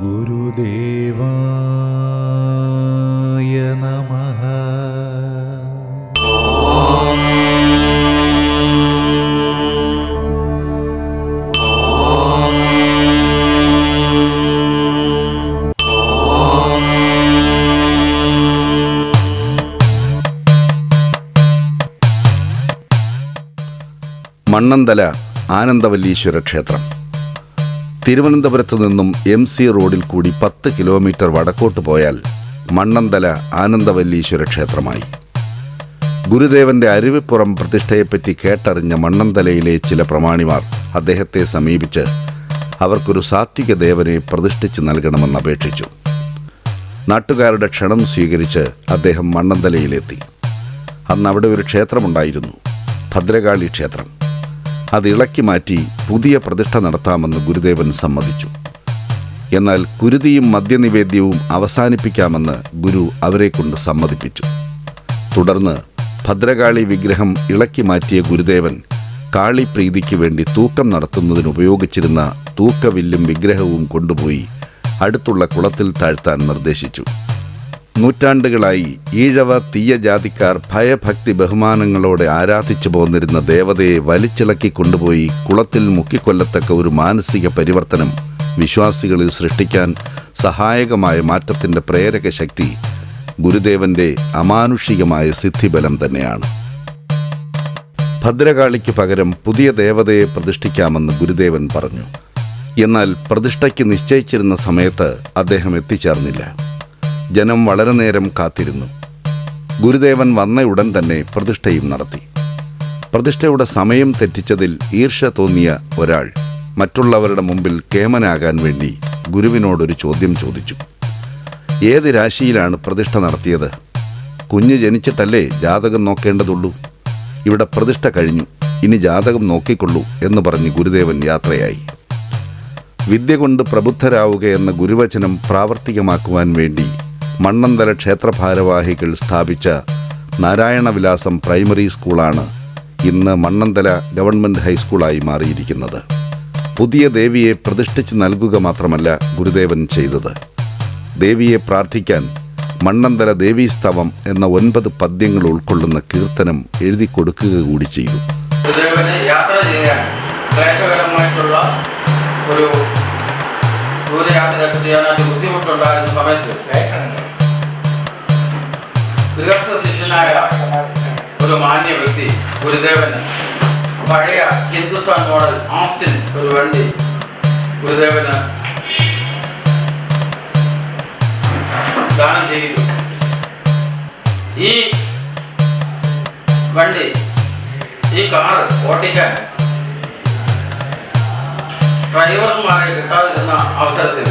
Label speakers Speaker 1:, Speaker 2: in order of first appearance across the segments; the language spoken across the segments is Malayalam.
Speaker 1: ഗുരുദേവായ നമഃ.
Speaker 2: മണ്ണന്തല ആനന്ദവല്ലീശ്വര ക്ഷേത്രം. തിരുവനന്തപുരത്തു നിന്നും MC റോഡിൽ കൂടി 10 കിലോമീറ്റർ വടക്കോട്ട് പോയാൽ മണ്ണന്തല ആനന്ദവല്ലീശ്വര ക്ഷേത്രമായി. ഗുരുദേവന്റെ അരുവിപ്പുറം പ്രതിഷ്ഠയെപ്പറ്റി കേട്ടറിഞ്ഞ മണ്ണന്തലയിലെ ചില പ്രമാണിമാർ അദ്ദേഹത്തെ സമീപിച്ച് അവർക്കൊരു സാത്വിക ദേവനെ പ്രതിഷ്ഠിച്ച് നൽകണമെന്ന് അപേക്ഷിച്ചു. നാട്ടുകാരുടെ ക്ഷണം സ്വീകരിച്ച് അദ്ദേഹം മണ്ണന്തലയിലെത്തി. അന്ന് അവിടെ ഒരു ക്ഷേത്രമുണ്ടായിരുന്നു, ഭദ്രകാളി ക്ഷേത്രം. അത് ഇളക്കി മാറ്റി പുതിയ പ്രതിഷ്ഠ നടത്താമെന്ന് ഗുരുദേവൻ സമ്മതിച്ചു. എന്നാൽ കുരുതിയും മദ്യനിവേദ്യവും അവസാനിപ്പിക്കാമെന്ന് ഗുരു അവരെക്കൊണ്ട് സമ്മതിപ്പിച്ചു. തുടർന്ന് ഭദ്രകാളി വിഗ്രഹം ഇളക്കി മാറ്റിയ ഗുരുദേവൻ കാളിപ്രീതിക്ക് വേണ്ടി തൂക്കം നടത്തുന്നതിന് ഉപയോഗിച്ചിരുന്ന തൂക്കവില്ലും വിഗ്രഹവും കൊണ്ടുപോയി അടുത്തുള്ള കുളത്തിൽ താഴ്ത്താൻ നിർദ്ദേശിച്ചു. നൂറ്റാണ്ടുകളായി ഈഴവ തീയ ജാതിക്കാർ ഭയഭക്തി ബഹുമാനങ്ങളോടെ ആരാധിച്ചു പോന്നിരുന്ന ദേവതയെ വലിച്ചിളക്കി കൊണ്ടുപോയി കുളത്തിൽ മുക്കിക്കൊല്ലത്തക്ക ഒരു മാനസിക പരിവർത്തനം വിശ്വാസികളിൽ സൃഷ്ടിക്കാൻ സഹായകമായ മാറ്റത്തിൻ്റെ പ്രേരക ശക്തി ഗുരുദേവന്റെ അമാനുഷികമായ സിദ്ധിബലം തന്നെയാണ്. ഭദ്രകാളിക്ക് പകരം പുതിയ ദേവതയെ പ്രതിഷ്ഠിക്കാമെന്ന് ഗുരുദേവൻ പറഞ്ഞു. എന്നാൽ പ്രതിഷ്ഠയ്ക്ക് നിശ്ചയിച്ചിരുന്ന സമയത്ത് അദ്ദേഹം എത്തിച്ചേർന്നില്ല. ജനം വളരെ നേരം കാത്തിരുന്നു. ഗുരുദേവൻ വന്നയുടൻ തന്നെ പ്രതിഷ്ഠയും നടത്തി. പ്രതിഷ്ഠയുടെ സമയം തെറ്റിച്ചതിൽ ഈർഷ്യ തോന്നിയ ഒരാൾ മറ്റുള്ളവരുടെ മുമ്പിൽ കേമനാകാൻ വേണ്ടി ഗുരുവിനോടൊരു ചോദ്യം ചോദിച്ചു. ഏത് രാശിയിലാണ് പ്രതിഷ്ഠ നടത്തിയത്? കുഞ്ഞ് ജനിച്ചിട്ടല്ലേ ജാതകം നോക്കേണ്ടതുള്ളൂ. ഇവിടെ പ്രതിഷ്ഠ കഴിഞ്ഞു, ഇനി ജാതകം നോക്കിക്കൊള്ളൂ എന്ന് പറഞ്ഞ് ഗുരുദേവൻ യാത്രയായി. വിദ്യ കൊണ്ട് പ്രബുദ്ധരാവുക എന്ന ഗുരുവചനം പ്രാവർത്തികമാക്കുവാൻ വേണ്ടി മണ്ണന്തല ക്ഷേത്രഭാരവാഹികൾ സ്ഥാപിച്ച നാരായണവിലാസം പ്രൈമറി സ്കൂളാണ് ഇന്ന് മണ്ണന്തല ഗവൺമെൻറ് ഹൈസ്കൂളായി മാറിയിരിക്കുന്നത്. പുതിയ ദേവിയെ പ്രതിഷ്ഠിച്ച് നൽകുക മാത്രമല്ല ഗുരുദേവൻ ചെയ്തത്, ദേവിയെ പ്രാർത്ഥിക്കാൻ മണ്ണന്തല ദേവീസ്തവം എന്ന 9 പദ്യങ്ങൾ ഉൾക്കൊള്ളുന്ന കീർത്തനം എഴുതി കൊടുക്കുക കൂടി ചെയ്തു.
Speaker 3: ഗുരുദേവന് യാത്ര ചെയ്യാൻ ക്ലേശകരമായിട്ടുള്ള ഒരു ദൂരയാത്രയൊക്കെ ചെയ്യാനായിട്ട് ബുദ്ധിമുട്ടുണ്ടായിരുന്ന സമയത്ത് ഗൃഹസ്ഥ ശിഷ്യനായ ഒരു മാന്യ വ്യക്തി ഗുരുദേവന് പഴയ ഹിന്ദുസ്ഥാൻ മോഡൽ ആസ്റ്റിൻ ഒരു വണ്ടി ഗുരുദേവന് ദാനം ചെയ്തു. ഈ വണ്ടി, ഈ കാറ് ഓട്ടിക്കാൻ ഡ്രൈവർമാരെ കിട്ടാതിരുന്ന അവസരത്തിൽ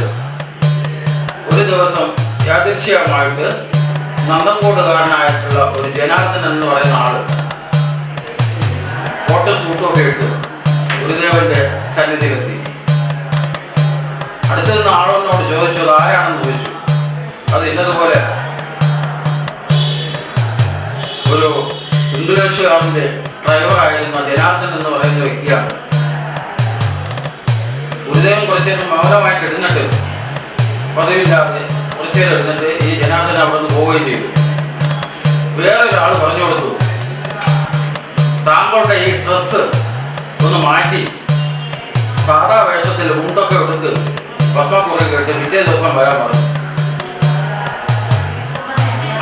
Speaker 3: ഒരു ദിവസം യാദൃശ്ചികമായിട്ട് നന്ദൻകോടുകാരനായിട്ടുള്ള ഒരു ജനാർദ്ദനൻ എന്ന് പറയുന്ന ആള് കോട്ടും സൂട്ടും ഒക്കെ ഇട്ട് ഗുരുദേവന്റെ സന്നിധിയിലെത്തി. അടുത്തു നിന്ന് ആളോട് ചോദിച്ചു, അത് ആരാണെന്ന് ചോദിച്ചു. അത് ഇന്നതുപോലെ ഒരു ഇൻഡുനേഷ്യക്കാരൻ്റെ ഡ്രൈവറായിരുന്ന ജനാർദ്ദൻ എന്ന് പറയുന്ന വ്യക്തിയാണ്. ഗുരുദേവൻ കുറച്ചേരം മൗനമായിട്ട് എടുന്നിട്ട്, പതിവില്ലാതെ കുറച്ചേരം എടുത്തിട്ട് ഈ ജനാർദ്ദൻ അവിടെ നിന്ന് പോവുകയും ചെയ്തു. വേറൊരാൾ പറഞ്ഞു കൊടുത്തു, താങ്കളുടെ ഈ ഡ്രസ്സ് ഒന്ന് മാറ്റി സാധാ വേഷത്തിൽ മുണ്ടൊക്കെ എടുത്ത് ഭസ്മക്കുറി കേട്ട് പിറ്റേ ദിവസം വരാൻ പറഞ്ഞു.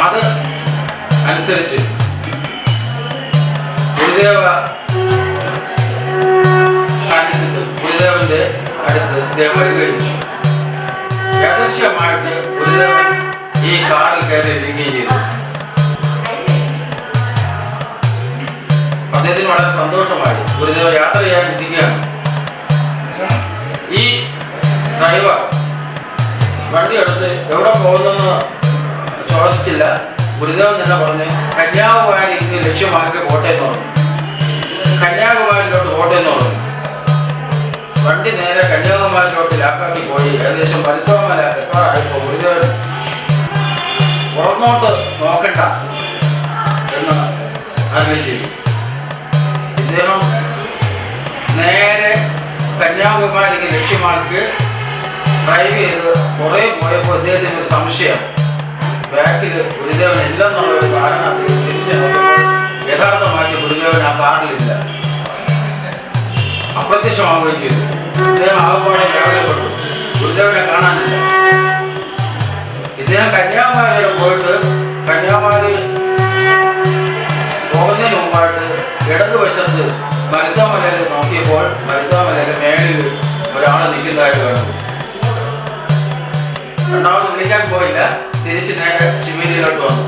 Speaker 3: അത് അനുസരിച്ച് ഗുരുദേവ സാന്നിധ്യത്തിൽ ഗുരുദേവന്റെ അടുത്ത് ഇദ്ദേഹം വരികയും യാദൃശ്യമായിട്ട് ഗുരുദേവൻ ഈ കാറിൽ കയറിയിരിക്കുകയും ചെയ്തു. അദ്ദേഹത്തിന് വളരെ സന്തോഷമായി. ഗുരുദേവൻ യാത്ര ചെയ്യാൻ ഇരിക്കുകയാണ്. ഈ ഡ്രൈവർ വണ്ടി എടുത്ത് എവിടെ പോകുന്നെന്ന് ചോദിച്ചില്ല. ഗുരുദേവൻ തന്നെ പറഞ്ഞ് കന്യാകുമാരിക്ക് ലക്ഷ്യമാക്കി കോട്ടയെന്ന് പറഞ്ഞു. കന്യാകുമാരിയിലോട്ട് കോട്ടയെന്ന് പറഞ്ഞു. വണ്ടി നേരെ കന്യാകുമാരിയിലോട്ട് ലാക്കാക്കി പോയി. ഏകദേശം പരുത്തോമല എത്താറായപ്പോൾ ഗുരുദേവൻ പുറമോട്ട് നോക്കണ്ട എന്ന് അറിയിച്ചു ചെയ്തു. ഇദ്ദേഹം നേരെ കന്യാകുമാരിക്ക് ലക്ഷ്യമാക്കി ഡ്രൈവ് ചെയ്ത് കുറേ പോയപ്പോൾ ഇദ്ദേഹത്തിന് ഒരു സംശയം, ബാക്കിൽ ഗുരുദേവൻ ഇല്ലെന്നുള്ള ഒരു കാരണം അദ്ദേഹം തിരിഞ്ഞു നോക്കുമ്പോൾ യഥാർത്ഥമായിട്ട് ഗുരുദേവൻ ആ കാറിലില്ല, അപ്രത്യക്ഷമാവുകയും ചെയ്തു. ഇദ്ദേഹം ആകപ്പാടെ വ്യാകുലപ്പെട്ടു, ഗുരുദേവനെ കാണാനില്ല. ഇദ്ദേഹം കന്യാകുമാരി പോയിട്ട് കന്യാകുമാരി പോകുന്നതിന് മുമ്പായിട്ട് ഇടതുവശത്ത് മരുത്താമലയിൽ നോക്കിയപ്പോൾ മരുത്താമലയിലെ മേളിൽ ഒരാൾ നിൽക്കുന്നതായിട്ട് കണ്ടു. രണ്ടാമത് വിളിക്കാൻ പോയില്ല, തിരിച്ച് നേരെ ശിവേരിയിലോട്ട് വന്നു.